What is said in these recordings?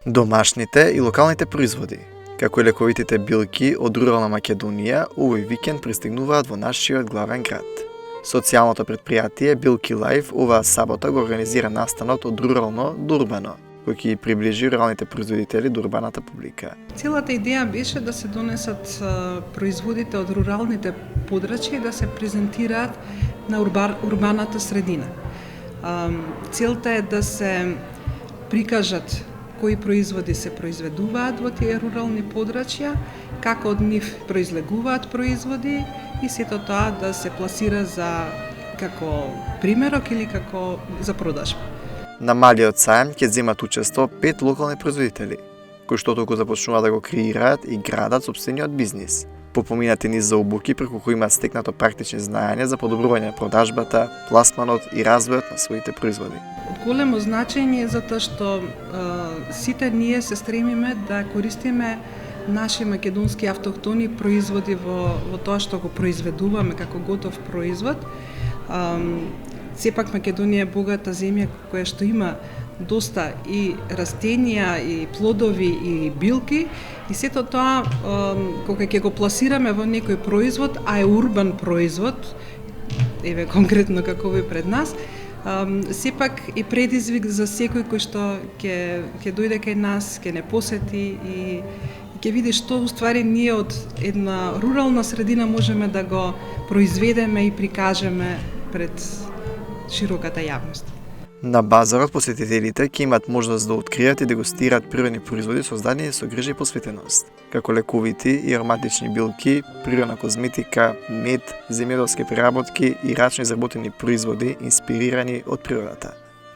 Домашните и локалните производи, како и лековитите билки од рурална Македонија, овој викенд пристигнуваат во нашиот главен град. Социјалното претпријатие Билки Лайф оваа сабота го организира настанот од рурално до урбано, кој ќе ги приближи руралните производители до урбаната публика. Целата идеја беше да се донесат производите од руралните подрачја и да се презентираат на урбаната средина. Целта е да се прикажат кои производи се произведуваат во тие рурални подрачја, како од нив произлегуваат производи и сето тоа да се пласира за како примерок или како за продажба. На малиот сајм ќе земат учество 5 локални производители, кои што толку започнуваат да го креираат и градат сопствениот бизнис. По поминати низ за обуки преку кои имаат стекнато практични знаења за подобрување на продажбата, пласманот и развојот на своите производи. Од големо значење затоа што сите ние се стремиме да користиме наши македонски автохтони производи во тоа што го произведуваме како готов производ. Сепак Македонија е богата земја која што има доста и растенија, и плодови, и билки, и сето тоа кога ќе го пласираме во некој производ, а е урбан производ, еве конкретно како овој пред нас, сепак и предизвик за секој кој што ќе дојде кај нас, ќе не посети и ќе види што уствари ние од една рурална средина можеме да го произведеме и прикажеме пред широката јавност. На базарот посетителите ќе имат можност да откријат и дегустираат природни производи создадени со грижа и посветеност, како лековити и ароматични билки, природна козметика, мед, земјоделски преработки и рачно изработени производи инспирирани од природата.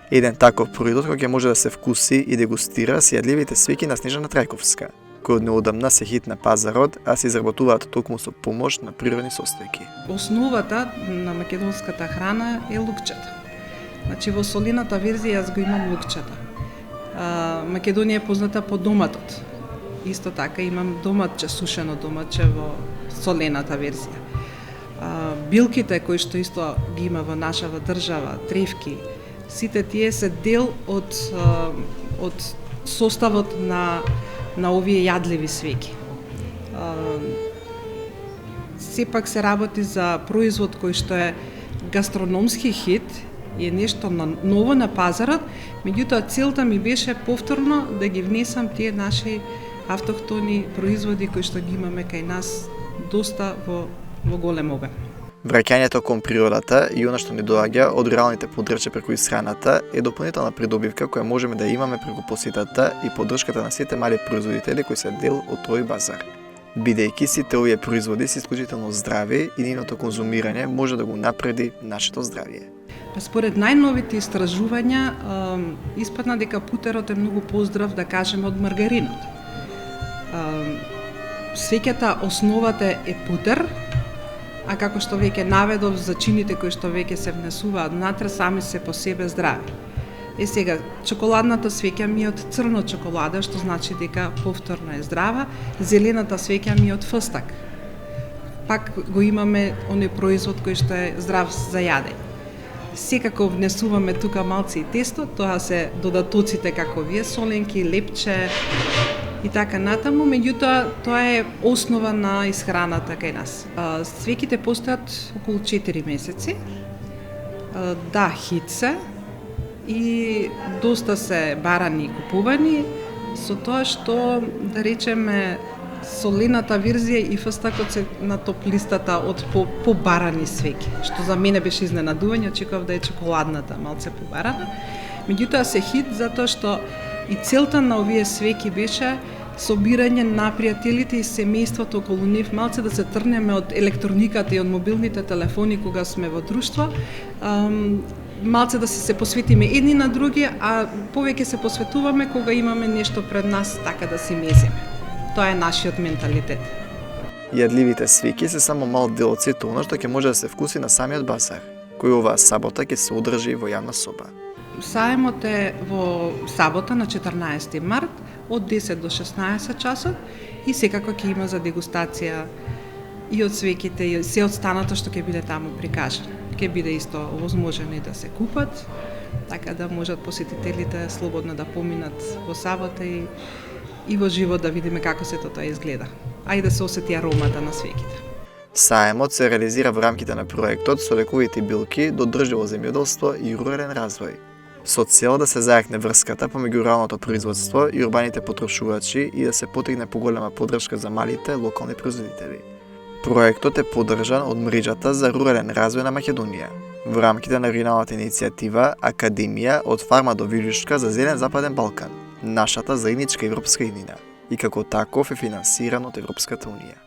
Еден таков производ кој ќе може да се вкуси и дегустира се јадливите свеќи на Снежана Трајковска, кои од неодамна се хит на пазарот, а се изработуваат токму со помош на природни состојки. Основата на македонската храна е лукчето. Значи во солената верзија јас го имам лукчата. Македонија е позната по доматот. Исто така имам доматче, сушено доматче во солената верзија. Билките кои што исто ги има во нашава држава, тревки, сите тие се дел од составот на овие јадливи свеќи. Сепак се работи за производ кој што е гастрономски хит и е нешто ново на пазарот, меѓутоа целта ми беше повторно да ги внесам тие наши автохтони производи кои што ги имаме кај нас доста во голем обем. Враќањето кон природата и она што ни доаѓа од руралните подрачја преку исхраната е дополнителна придобивка која можеме да имаме преку посетата и поддршката на сите мали производители кои се дел од тој базар. Бидејќи сите овие производи се исклучително здрави и нивното конзумирање може да го напреди нашето здравје. Според најновите истражувања, испадна дека путерот е многу поздрав, да кажеме, од маргаринот. Свеќата основата е путер, а како што веќе наведов, зачините кои што веќе се внесуваат внатре сами се по себе здрави. Сега, чоколадната свеќа ми е од црно чоколада, што значи дека повторно е здрава, зелената свеќа ми е од фстак. Пак го имаме оној производ кој што е здрав за јадење. Секако внесуваме тука малци и тесто, тоа се додатоците како вие, соленки, лепче и така натаму, меѓутоа тоа е основа на исхраната кај нас. Свеќите постојат околу 4 месеци. Да, хит се и доста се барани и купувани, со тоа што, да речеме, солената верзија и фстакот се на топ листата од побарани свеќи, што за мене беше изненадување, очекував да е чоколадната малце побарана. Меѓутоа се хит затоа што и целта на овие свеќи беше собирање на пријателите и семејството околу нив, малце да се трнеме од електрониката и од мобилните телефони кога сме во друштво, малце да се посветиме едни на други, а повеќе се посветуваме кога имаме нешто пред нас така да си мезиме. Тоа е нашиот менталитет. Јадливите свеќи се само мал дел од сето она што ќе може да се вкуси на самиот базар, кој оваа сабота ќе се одржи во јавна соба. Сајмот е во сабота на 14 март од 10 до 16 часот и секако ќе има за дегустација и од свеќите и се од станата што ќе биде таму прикажано. Ќе биде исто овозможено и да се купат така да можат посетителите слободно да поминат во сабота и во живот да видиме како сето тоа изгледа. А и да се осети аромата на свеќите. Саемот се реализира во рамките на проектот со лековити билки до одржливо земјоделство и рурален развој, со цел да се зајакне врската помеѓу руралното производство и урбаните потрошувачи и да се потигне поголема поддршка за малите локални производители. Проектот е поддржан од мрежата за рурален развој на Македонија во рамките на регионалната иницијатива Академија од фарма до вилишка за зелен западен Балкан, нашата заедничка европска иднина, и како таков е финансиран од Европската унија.